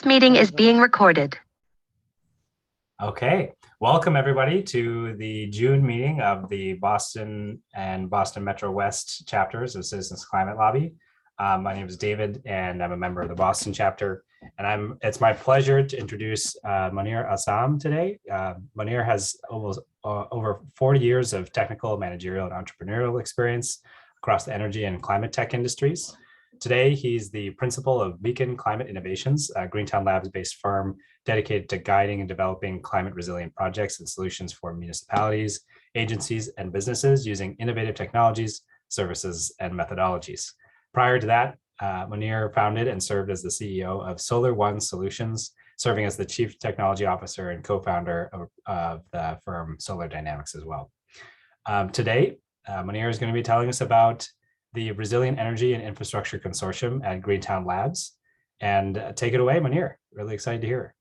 This meeting is being recorded. Okay, welcome everybody to the June meeting of the Boston and Boston Metro West chapters of Citizens Climate Lobby. My name is David and I'm a member of the Boston chapter. And it's my pleasure to introduce Moneer Azzam today. Moneer has almost over 40 years of technical, managerial, and entrepreneurial experience across the energy and climate tech industries. Today, he's the principal of Beacon Climate Innovations, a Greentown Labs-based firm dedicated to guiding and developing climate-resilient projects and solutions for municipalities, agencies, and businesses using innovative technologies, services, and methodologies. Prior to that, Moneer founded and served as the CEO of SolarOne Solutions, serving as the Chief Technology Officer and co-founder of the firm Solar Dynamics as well. Today, Moneer is going to be telling us about the Resilient Energy and Infrastructure Consortium at Greentown Labs. And take it away, Moneer. Really excited to hear.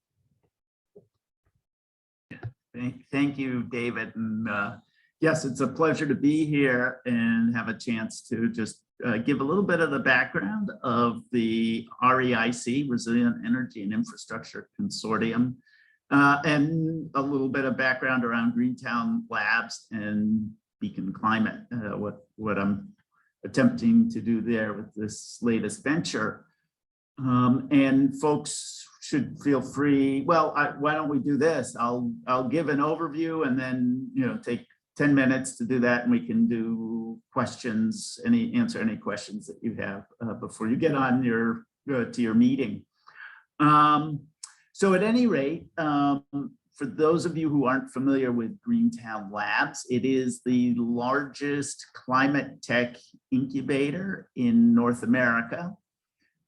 Thank you, David. And yes, it's a pleasure to be here and have a chance to just give a little bit of the background of the REIC, Resilient Energy and Infrastructure Consortium, and a little bit of background around Greentown Labs and Beacon Climate, what I'm attempting to do there with this latest venture. And folks should feel free. Well, why don't we do this? I'll give an overview and then take 10 minutes to do that, and we can do questions, answer any questions that you have before you get on to your meeting. So at any rate, for those of you who aren't familiar with Greentown Labs, it is the largest climate tech incubator in North America.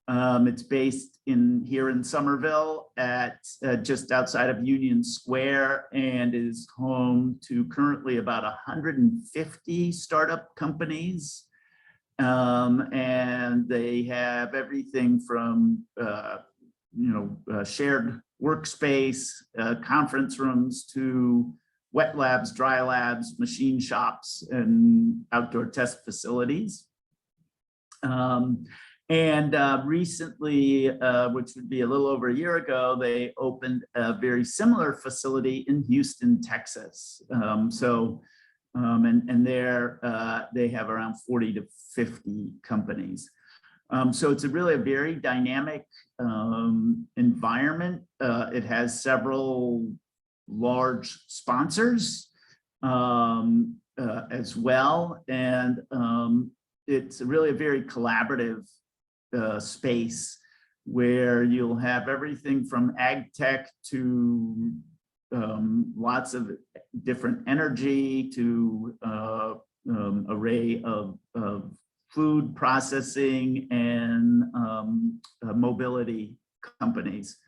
It's based here in Somerville at just outside of Union Square, and is home to currently about 150 startup companies. And they have everything from shared workspace, conference rooms, to wet labs, dry labs, machine shops, and outdoor test facilities. Recently, which would be a little over a year ago, they opened a very similar facility in Houston, Texas. There they have around 40 to 50 companies. So it's really a very dynamic environment. It has several large sponsors as well. And it's really a very collaborative space where you'll have everything from ag tech to lots of different energy to array of food processing and mobility companies,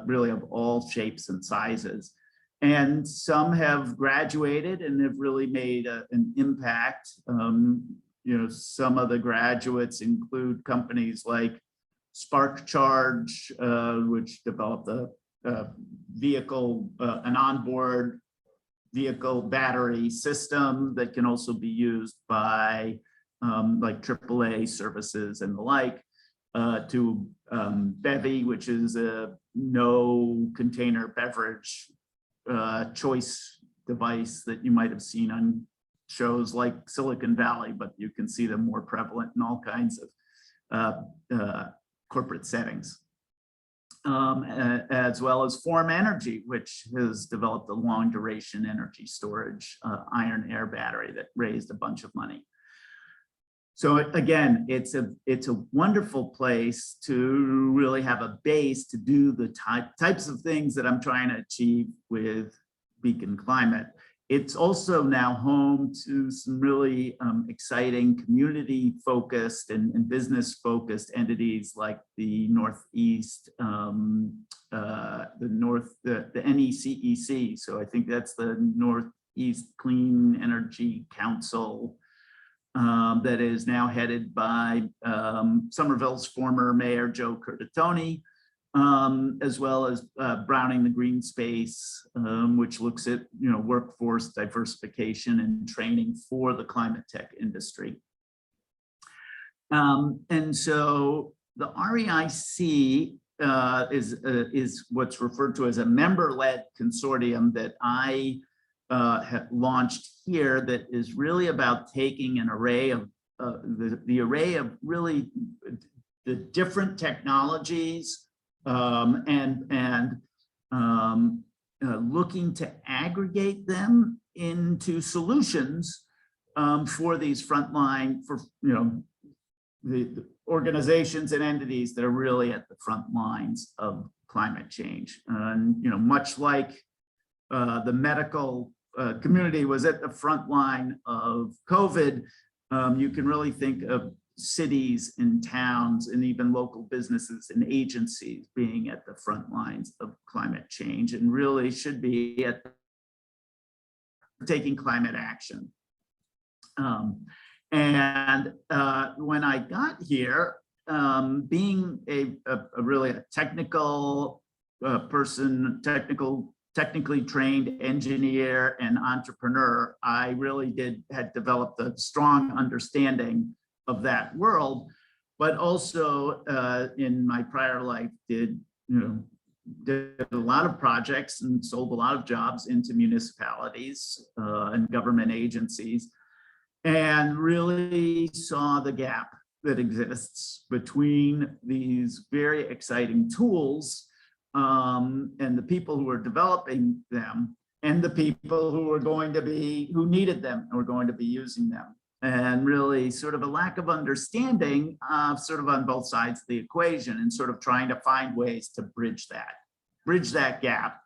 really of all shapes and sizes. And some have graduated and have really made an impact. Some of the graduates include companies like Spark Charge, which developed an onboard vehicle battery system that can also be used by like AAA services and the like, to Bevy, which is a no container beverage choice device that you might have seen on shows like Silicon Valley, but you can see them more prevalent in all kinds of corporate settings. As well as Form Energy, which has developed a long duration energy storage iron air battery that raised a bunch of money. So again, it's a wonderful place to really have a base to do the types of things that I'm trying to achieve with Beacon Climate. It's also now home to some really exciting community-focused and business-focused entities like the Northeast, the NECEC. So I think that's the Northeast Clean Energy Council, that is now headed by Somerville's former mayor, Joe Curtatone, as well as Browning the Green Space, which looks at workforce diversification and training for the climate tech industry. And so the REIC is what's referred to as a member-led consortium that I have launched here, that is really about taking an array of the array of really the different technologies looking to aggregate them into solutions for these frontline, for the organizations and entities that are really at the front lines of climate change. And much like the medical community was at the front line of COVID, you can really think of cities and towns and even local businesses and agencies being at the front lines of climate change, and really should be at taking climate action. When I got here, being a really technical person, technically trained engineer and entrepreneur, I really had developed a strong understanding of that world, but also in my prior life did a lot of projects and sold a lot of jobs into municipalities and government agencies, and really saw the gap that exists between these very exciting tools and the people who are developing them and the people who needed them and were going to be using them. And really sort of a lack of understanding sort of on both sides of the equation, and sort of trying to find ways to bridge that gap.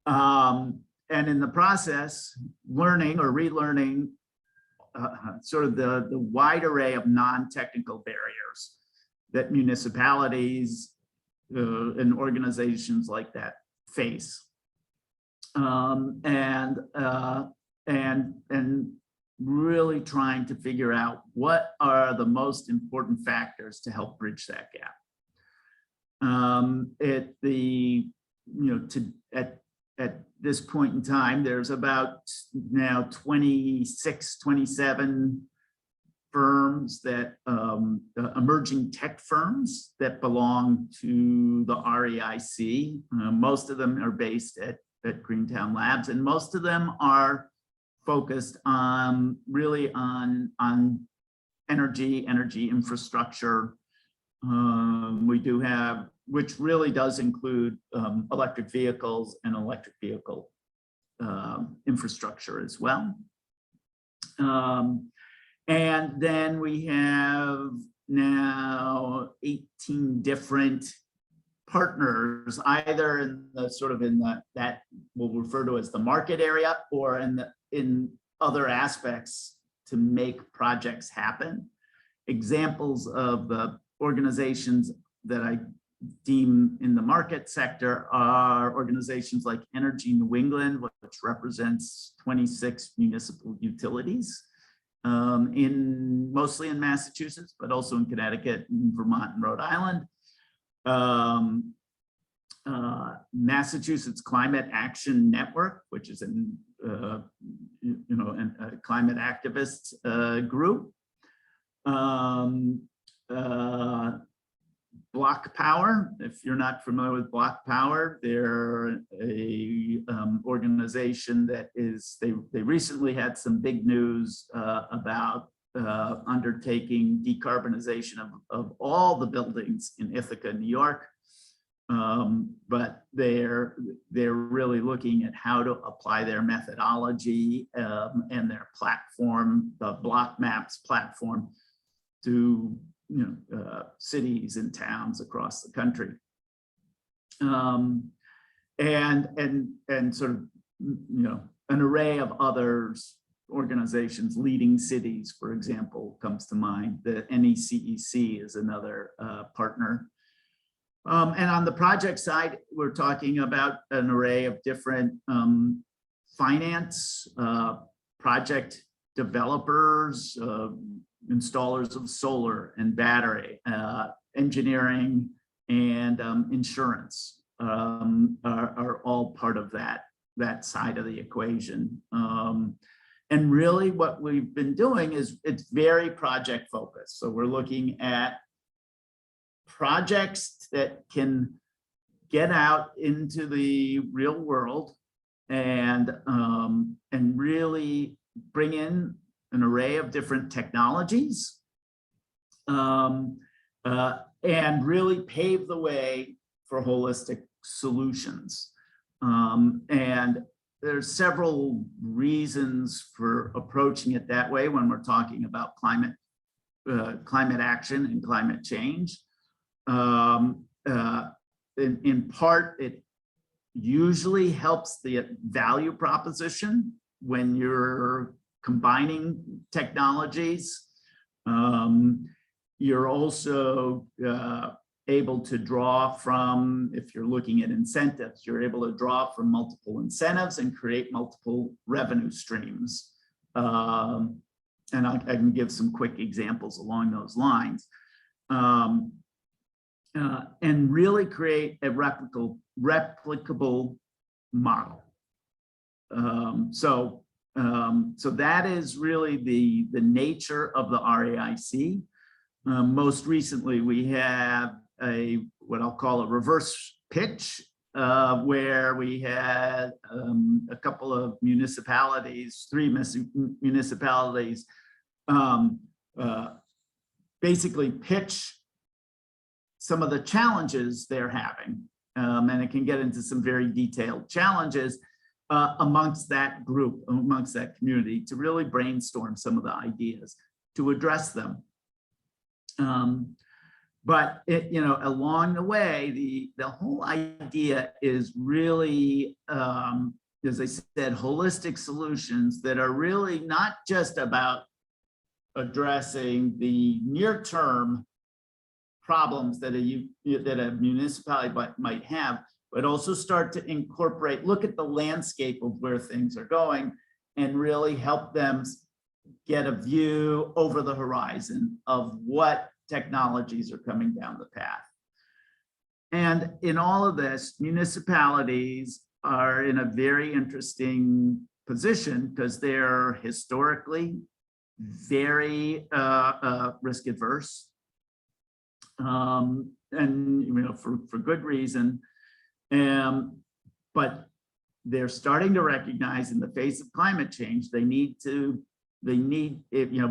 And in the process, learning or relearning sort of the wide array of non-technical barriers that municipalities and organizations like that face. And really trying to figure out what are the most important factors to help bridge that gap. At this point in time, there's about now 26, 27 firms that emerging tech firms that belong to the REIC. Most of them are based at Greentown Labs, and most of them are focused on really on energy infrastructure. We do have, which really does include electric vehicles and electric vehicle infrastructure as well. And then we have now 18 different partners, either in the sort of that we'll refer to as the market area, or in other aspects to make projects happen. Examples of the organizations that I deem in the market sector are organizations like Energy New England, which represents 26 municipal utilities, mostly in Massachusetts, but also in Connecticut, and Vermont, and Rhode Island. Massachusetts Climate Action Network, which is a climate activists group. Block Power, if you're not familiar with Block Power, they're a organization that they recently had some big news about undertaking decarbonization of all the buildings in Ithaca, New York. But they're really looking at how to apply their methodology and their platform, the Block Maps platform, to cities and towns across the country, and sort of an array of others. Organizations, Leading Cities, for example, comes to mind. The NECEC is another partner. And on the project side, we're talking about an array of different finance, project developers, installers of solar and battery, engineering, and insurance are all part of that side of the equation. And really what we've been doing is it's very project focused. So we're looking at projects that can get out into the real world and really bring in an array of different technologies and really pave the way for holistic solutions. And there's several reasons for approaching it that way when we're talking about climate action and climate change. In part, it usually helps the value proposition when you're combining technologies. You're also able to draw from, if you're looking at incentives, you're able to draw from multiple incentives and create multiple revenue streams. And I can give some quick examples along those lines. And really create a replicable model. So that is really the nature of the REIC. Most recently, we have what I'll call a reverse pitch, where we had a couple of municipalities, 3 municipalities, basically pitch some of the challenges they're having. And it can get into some very detailed challenges amongst that group, amongst that community, to really brainstorm some of the ideas to address them. But along the way, the whole idea is really, as I said, holistic solutions that are really not just about addressing the near-term problems that a municipality might have, but also start to incorporate, look at the landscape of where things are going and really help them get a view over the horizon of what technologies are coming down the path. And in all of this, municipalities are in a very interesting position because they're historically very risk adverse. And for good reason, but they're starting to recognize in the face of climate change, they need,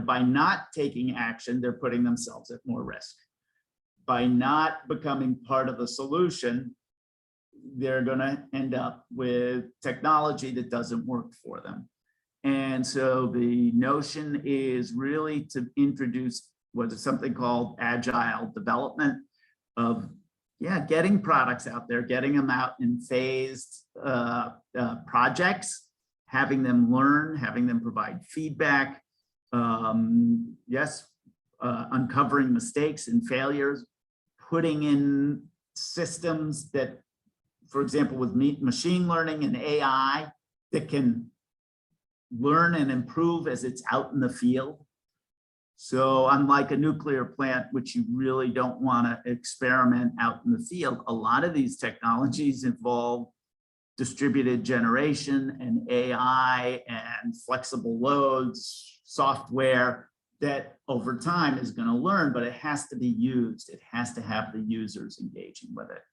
by not taking action, they're putting themselves at more risk. By not becoming part of the solution, they're going to end up with technology that doesn't work for them. And so the notion is really to introduce what is something called agile development of, getting products out there, getting them out in phased projects, having them learn, having them provide feedback, uncovering mistakes and failures, putting in systems that, for example, with machine learning and AI, that can learn and improve as it's out in the field. So unlike a nuclear plant, which you really don't want to experiment out in the field, a lot of these technologies involve distributed generation and AI and flexible loads, software that over time is going to learn, but it has to be used. It has to have the users engaging with it.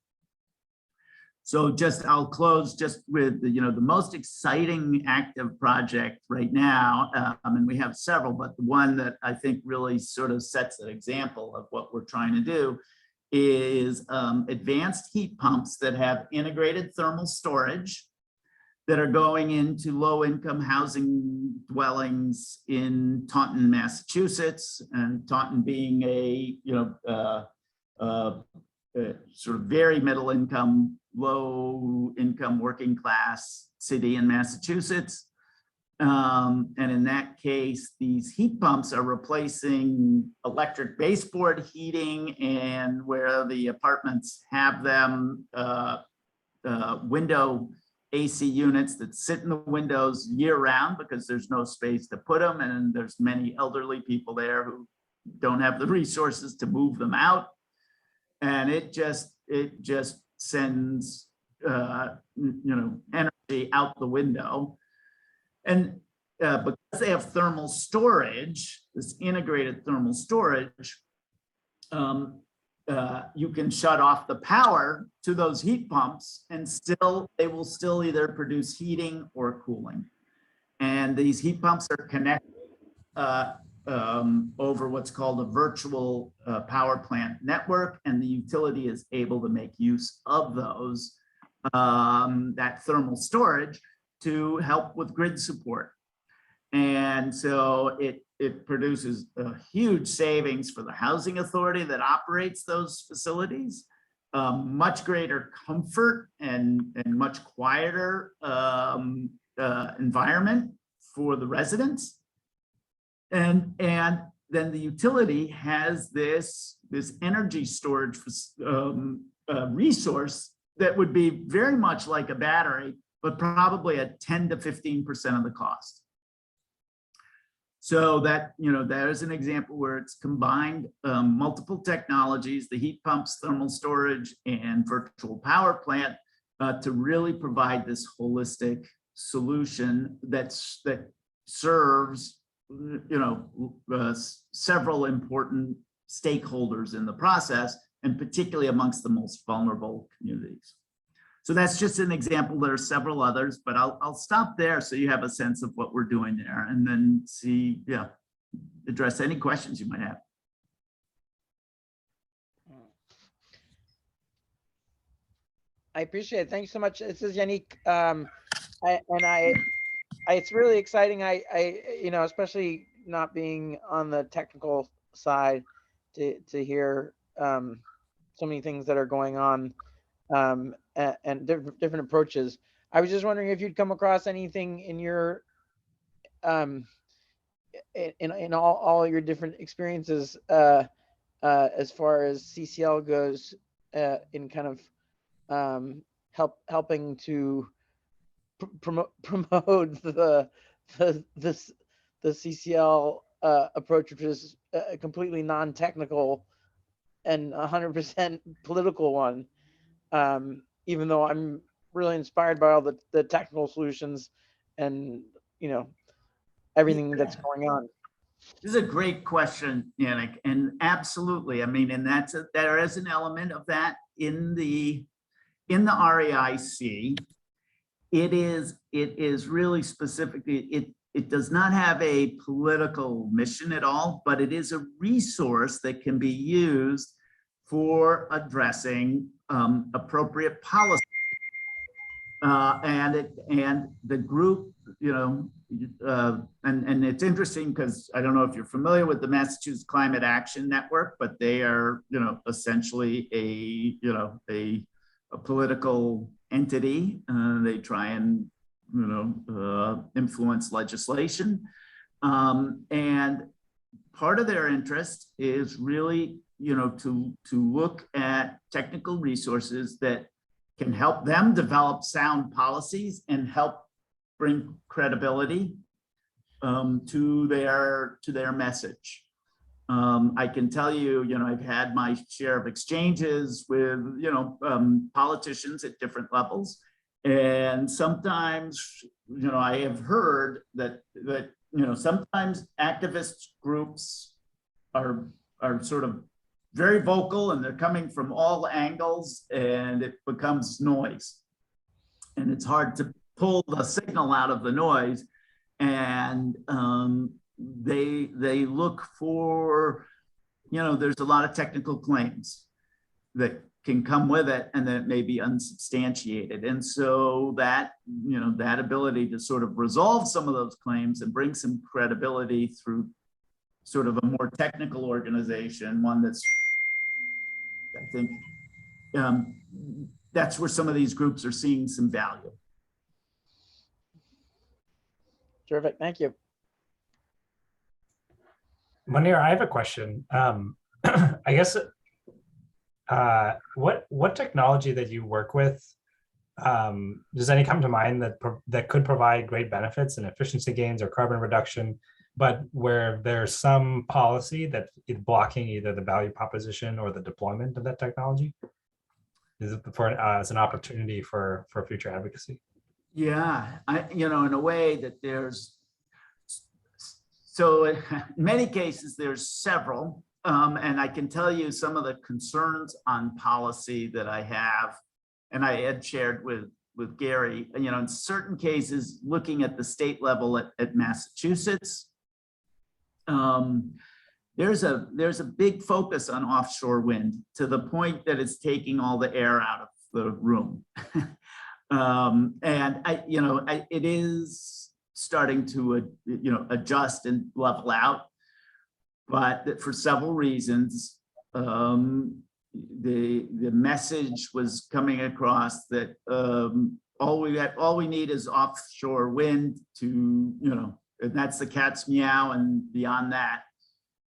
So I'll close just with the most exciting active project right now, and we have several, but the one that I think really sort of sets an example of what we're trying to do is advanced heat pumps that have integrated thermal storage that are going into low-income housing dwellings in Taunton, Massachusetts, and Taunton being a sort of very middle-income, low-income, working-class city in Massachusetts. And in that case, these heat pumps are replacing electric baseboard heating, and where the apartments have them, window AC units that sit in the windows year-round because there's no space to put them, and there's many elderly people there who don't have the resources to move them out. And it just sends energy out the window. And because they have thermal storage, this integrated thermal storage, you can shut off the power to those heat pumps and they will still either produce heating or cooling. And these heat pumps are connected over what's called a virtual power plant network, and the utility is able to make use of those, that thermal storage, to help with grid support. And so it produces a huge savings for the housing authority that operates those facilities, much greater comfort and much quieter environment for the residents. And then the utility has this energy storage resource that would be very much like a battery, but probably at 10 to 15% of the cost. So that, there's an example where it's combined multiple technologies, the heat pumps, thermal storage, and virtual power plant, to really provide this holistic solution that serves several important stakeholders in the process, and particularly amongst the most vulnerable communities. So that's just an example. There are several others, but I'll stop there so you have a sense of what we're doing there, and then address any questions you might have. I appreciate it. Thank you so much. This is Yannick. It's really exciting. I especially not being on the technical side, to hear so many things that are going on, and different approaches. I was just wondering if you'd come across anything in your in all your different experiences, as far as CCL goes, in kind of helping to promote the CCL approach, which is a completely non-technical and 100% political one. Even though I'm really inspired by all the technical solutions and everything that's going on. This is a great question, Yannick, and absolutely. I mean, and there is an element of that in the REIC. It is really specifically, it does not have a political mission at all, but it is a resource that can be used for addressing appropriate policy. And the group, and it's interesting because I don't know if you're familiar with the Massachusetts Climate Action Network, but they are, essentially a political entity. They try and, influence legislation. And part of their interest is really, to look at technical resources that can help them develop sound policies and help bring credibility to their message. I can tell you, I've had my share of exchanges with, politicians at different levels. And sometimes, I have heard that sometimes activist groups are sort of very vocal, and they're coming from all angles, and it becomes noise. And it's hard to pull the signal out of the noise. And they look for, there's a lot of technical claims that can come with it, and that may be unsubstantiated. And so that, that ability to sort of resolve some of those claims and bring some credibility through sort of a more technical organization, one that's, I think, that's where some of these groups are seeing some value. Terrific, thank you. Moneer, I have a question. I guess, what technology that you work with, does any come to mind that could provide great benefits and efficiency gains or carbon reduction, but where there's some policy that is blocking either the value proposition or the deployment of that technology? Is it as an opportunity for future advocacy? Yeah, in a way that so in many cases, there's several. and I can tell you some of the concerns on policy that I have, and I had shared with Gary, in certain cases, looking at the state level at Massachusetts, there's a big focus on offshore wind to the point that it's taking all the air out of the room. And it is starting to, adjust and level out, but that for several reasons, the message was coming across that all we need is offshore wind to, and that's the cat's meow, and beyond that,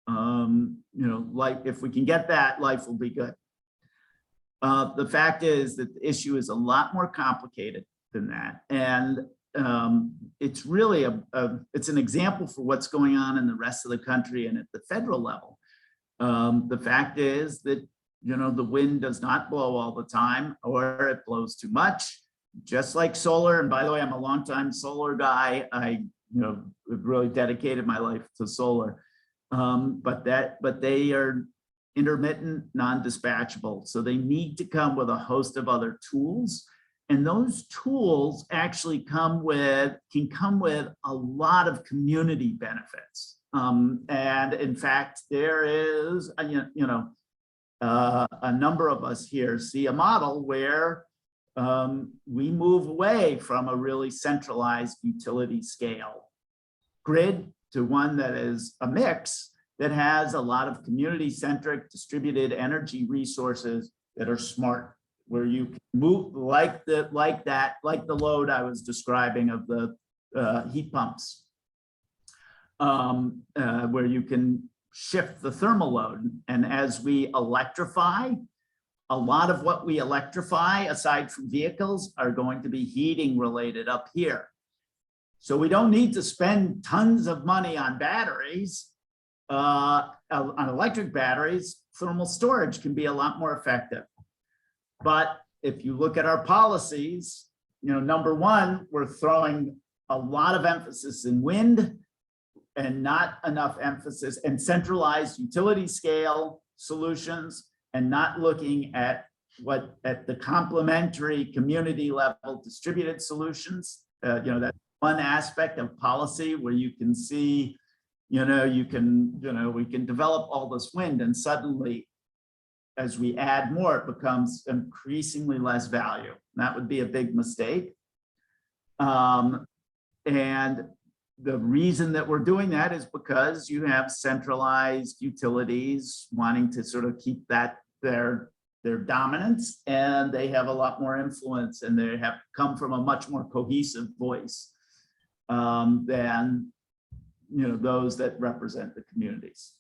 life, if we can get that, life will be good. The fact is that the issue is a lot more complicated than that, and it's really it's an example for what's going on in the rest of the country and at the federal level. The fact is that the wind does not blow all the time, or it blows too much, just like solar. And by the way, I'm a longtime solar guy. I really dedicated my life to solar, but they are intermittent, non-dispatchable. So they need to come with a host of other tools. And those tools actually can come with a lot of community benefits. And in fact, there is, a number of us here see a model where we move away from a really centralized utility scale grid to one that is a mix that has a lot of community-centric distributed energy resources that are smart, where you can move like the load I was describing of the heat pumps, where you can shift the thermal load. And as we electrify, a lot of what we electrify, aside from vehicles, are going to be heating related up here. So we don't need to spend tons of money on batteries, on electric batteries. Thermal storage can be a lot more effective. But if you look at our policies, number one, we're throwing a lot of emphasis in wind and not enough emphasis in centralized utility scale solutions, and not looking at the complementary community level distributed solutions. That's one aspect of policy where you can see, we can develop all this wind, and suddenly, as we add more, it becomes increasingly less value. That would be a big mistake. And the reason that we're doing that is because you have centralized utilities wanting to sort of keep that their dominance, and they have a lot more influence, and they have come from a much more cohesive voice than those that represent the communities.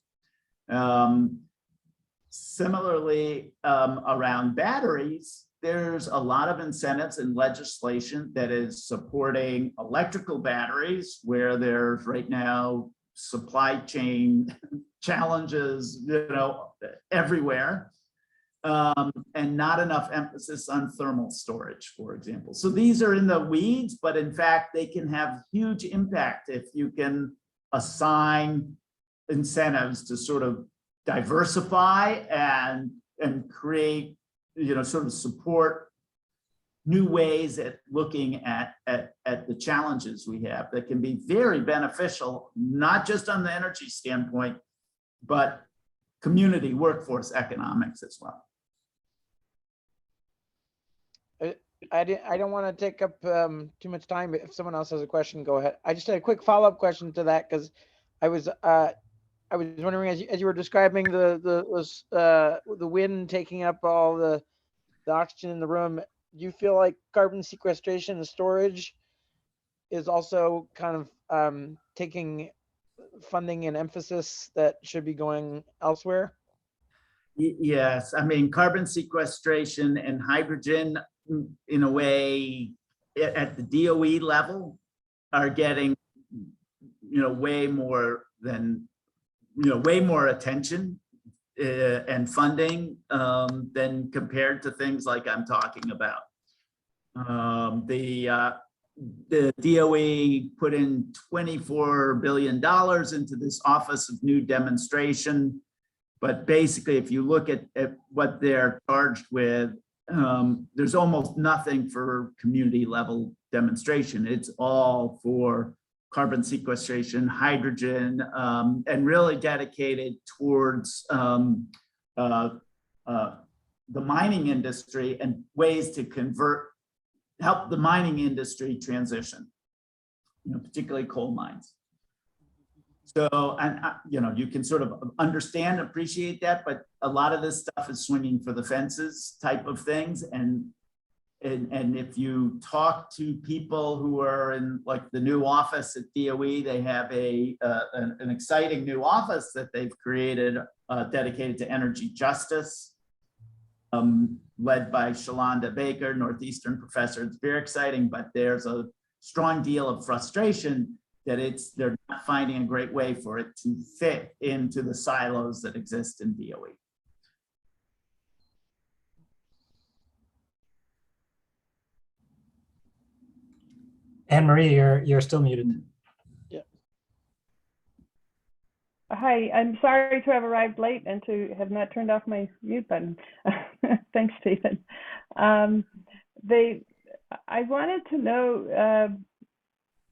Similarly, around batteries, there's a lot of incentives in legislation that is supporting electrical batteries, where there's right now supply chain challenges, everywhere, and not enough emphasis on thermal storage, for example. So these are in the weeds, but in fact, they can have huge impact if you can assign incentives to sort of diversify and create, sort of support new ways at looking at the challenges we have that can be very beneficial, not just on the energy standpoint, but community workforce economics as well. I don't want to take up too much time, but if someone else has a question, go ahead. I just had a quick follow-up question to that, because I was wondering, as you were describing the wind taking up all the oxygen in the room, do you feel like carbon sequestration and storage is also kind of taking funding and emphasis that should be going elsewhere? Yes, I mean, carbon sequestration and hydrogen, in a way, at the DOE level, are getting, way more attention and funding than compared to things like I'm talking about. The DOE put in $24 billion into this Office of New Demonstration But basically, if you look at what they're charged with, there's almost nothing for community level demonstration. It's all for carbon sequestration, hydrogen, and really dedicated towards the mining industry and ways to help the mining industry transition, particularly coal mines. So, and you can sort of understand, appreciate that, but a lot of this stuff is swinging for the fences type of things. And if you talk to people who are in like the new office at DOE, they have an exciting new office that they've created dedicated to energy justice, led by Shalonda Baker, Northeastern professor. It's very exciting, but there's a strong deal of frustration that they're not finding a great way for it to fit into the silos that exist in DOE. Anne-Marie, you're still muted. Yeah. Hi, I'm sorry to have arrived late and to have not turned off my mute button. Thanks, Stephen. I wanted to know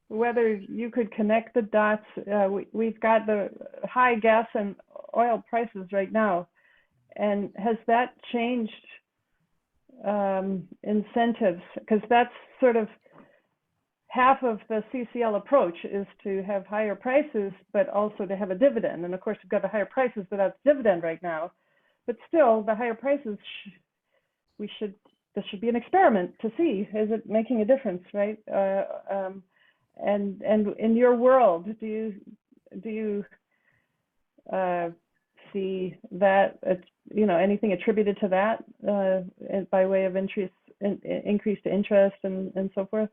whether you could connect the dots. We've got the high gas and oil prices right now. And has that changed incentives? Because that's sort of half of the CCL approach is to have higher prices, but also to have a dividend. And of course, we've got the higher prices without dividend right now. But still, the higher prices, this should be an experiment to see, is it making a difference, right? And in your world, do you see that anything attributed to that by way of increased interest and so forth?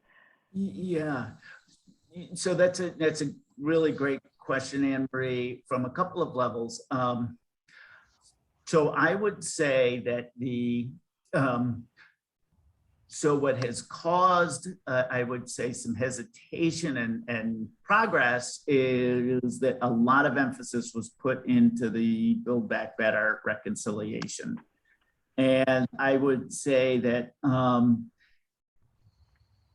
Yeah, so that's a really great question, Anne-Marie, from a couple of levels. So I would say that so what has caused, I would say, some hesitation and progress is that a lot of emphasis was put into the Build Back Better reconciliation. And I would say that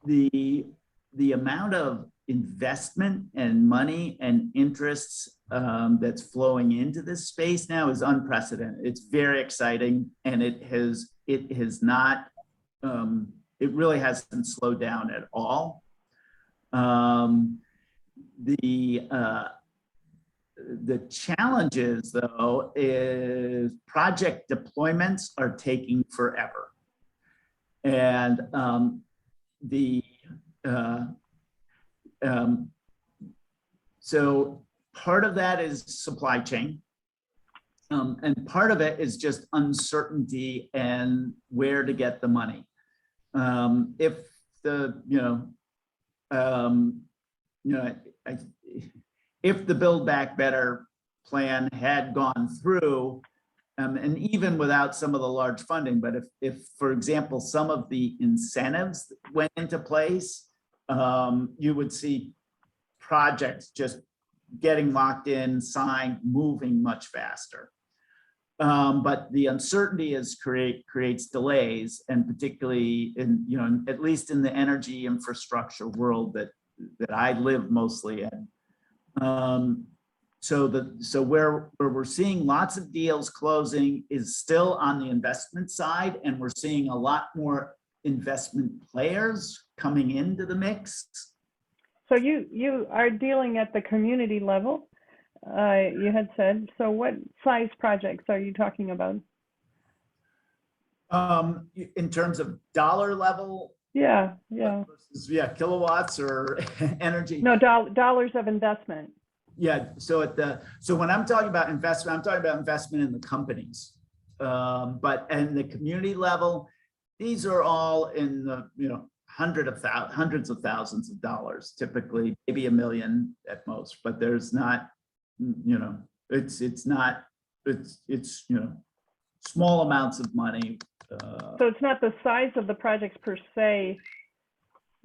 the amount of investment and money and interests that's flowing into this space now is unprecedented. It's very exciting, and it really hasn't slowed down at all. The challenges, though, is project deployments are taking forever, and so part of that is supply chain, and part of it is just uncertainty and where to get the money. If if the Build Back Better plan had gone through, and even without some of the large funding, but if for example, some of the incentives went into place, you would see projects just getting locked in, signed, moving much faster. But the uncertainty creates delays, and particularly in, at least in the energy infrastructure world that I live mostly in. So where we're seeing lots of deals closing is still on the investment side, and we're seeing a lot more investment players coming into the mix. So you are dealing at the community level, you had said. So what size projects are you talking about? In terms of dollar level? Yeah. Versus, kilowatts or energy? No, dollars of investment. Yeah, so when I'm talking about investment, I'm talking about investment in the companies. But at the community level, these are all in the hundreds of thousands of dollars, typically, maybe $1 million at most. But there's not, it's small amounts of money. So it's not the size of the projects per se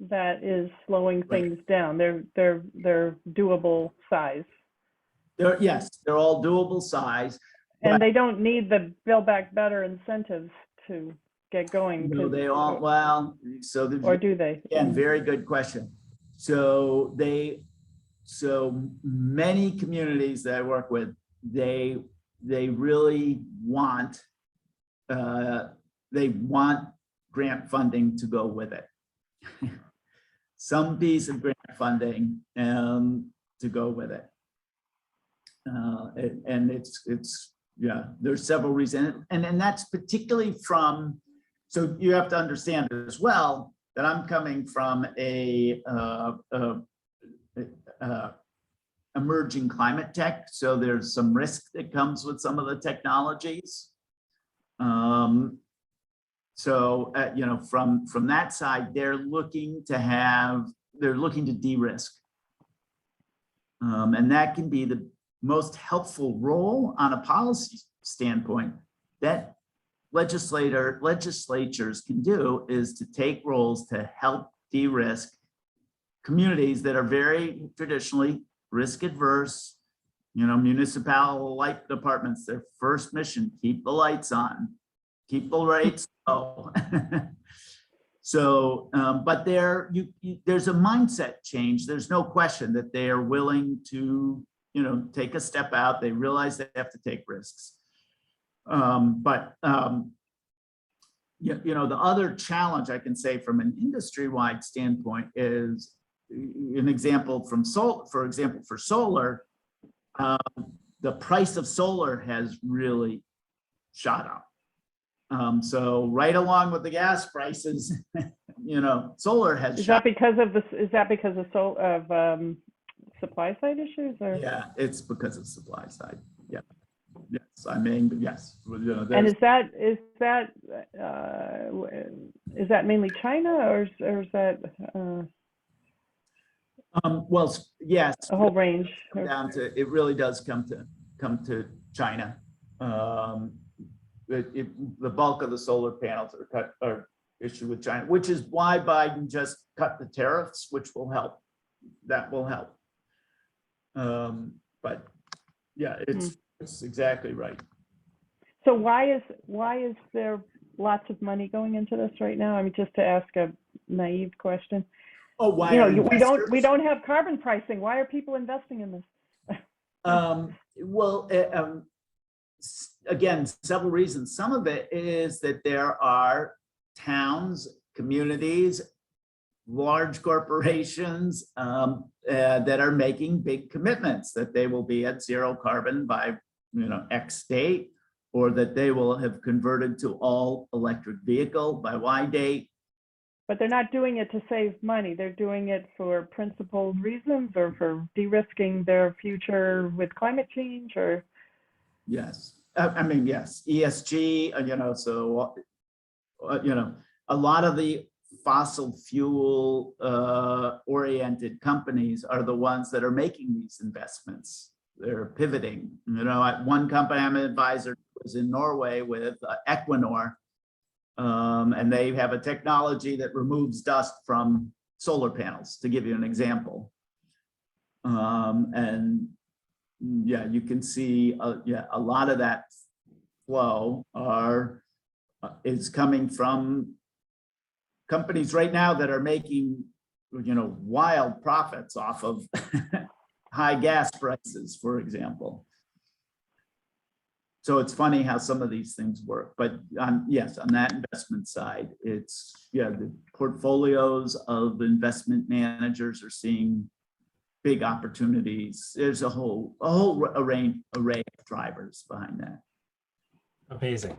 that is slowing things down. They're doable size. They're all doable size. And they don't need the Build Back Better incentives to get going. No, 'cause- they all, well, so there's, or do they? again, very good question. So many communities that I work with, they really want, they want grant funding to go with it. Some piece of grant funding to go with it. And it's, yeah, there's several reasons. And that's particularly from, so you have to understand as well that I'm coming from a emerging climate tech. So there's some risk that comes with some of the technologies. So, you know, from that side, they're looking to de-risk. And that can be the most helpful role on a policy standpoint that legislatures can do, is to take roles to help de-risk communities that are very traditionally risk adverse. You know, municipal light departments, their first mission, keep the lights on, keep the rates low. So, but there's a mindset change. There's no question that they are willing to, you know, take a step out. They realize they have to take risks. But you know, the other challenge I can say from an industry-wide standpoint is an example from for example, for solar, the price of solar has really shot up. So right along with the gas prices, you know, solar has. Is that because of supply side issues, or? Yeah, it's because of supply side. Yeah. Yes, I mean, yes. You know, and is that mainly China, or is that well, yes, a whole range? Down to, it really does come to China. The bulk of the solar panels are issued with China, which is why Biden just cut the tariffs, which will help. That will help. But yeah, it's exactly right. So why is there lots of money going into this right now? I mean, just to ask a naive question. Oh, why? You know, we don't have carbon pricing. Why are people investing in this? Well, again, several reasons. Some of it is that there are towns, communities, large corporations that are making big commitments that they will be at zero carbon by, you know, X date, or that they will have converted to all electric vehicle by Y date. But they're not doing it to save money. They're doing it for principled reasons, or for de-risking their future with climate change, or? Yes, I mean, yes, ESG, you know, so, you know, a lot of the fossil fuel oriented companies are the ones that are making these investments. They're pivoting. You know, at one company I'm an advisor was in Norway with Equinor, and they have a technology that removes dust from solar panels, to give you an example. And yeah, you can see, a lot of that flow is coming from companies right now that are making, you know, wild profits off of high gas prices, for example. So it's funny how some of these things work, but yes, on that investment side, it's, yeah, the portfolios of investment managers are seeing big opportunities. There's a whole array of drivers behind that. Amazing.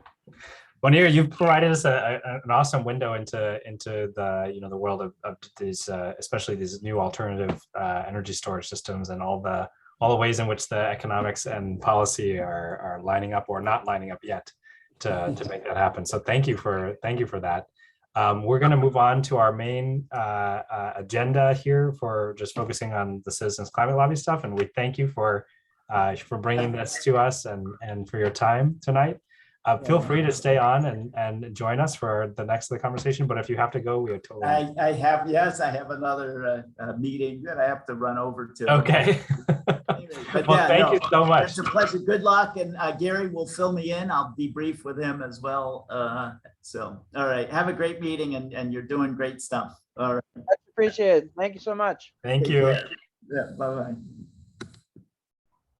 Moneer, you've provided us an awesome window into the, you know, the world of these, especially these new alternative energy storage systems, and all the ways in which the economics and policy are lining up or not lining up yet to make that happen. So thank you for that. We're going to move on to our main agenda here, for just focusing on the Citizens Climate Lobby stuff, and we thank you for bringing this to us and for your time tonight. Feel free to stay on and join us for the next of the conversation, but if you have to go, we would totally. I have another meeting that I have to run over to. Okay. But Well, yeah, thank no, you so much. it's a pleasure. Good luck. And Gary will fill me in. I'll be brief with him as well. So, all right. Have a great meeting and you're doing great stuff. All right. Much appreciated. Thank you so much. Thank Take you. care. Yeah, bye-bye.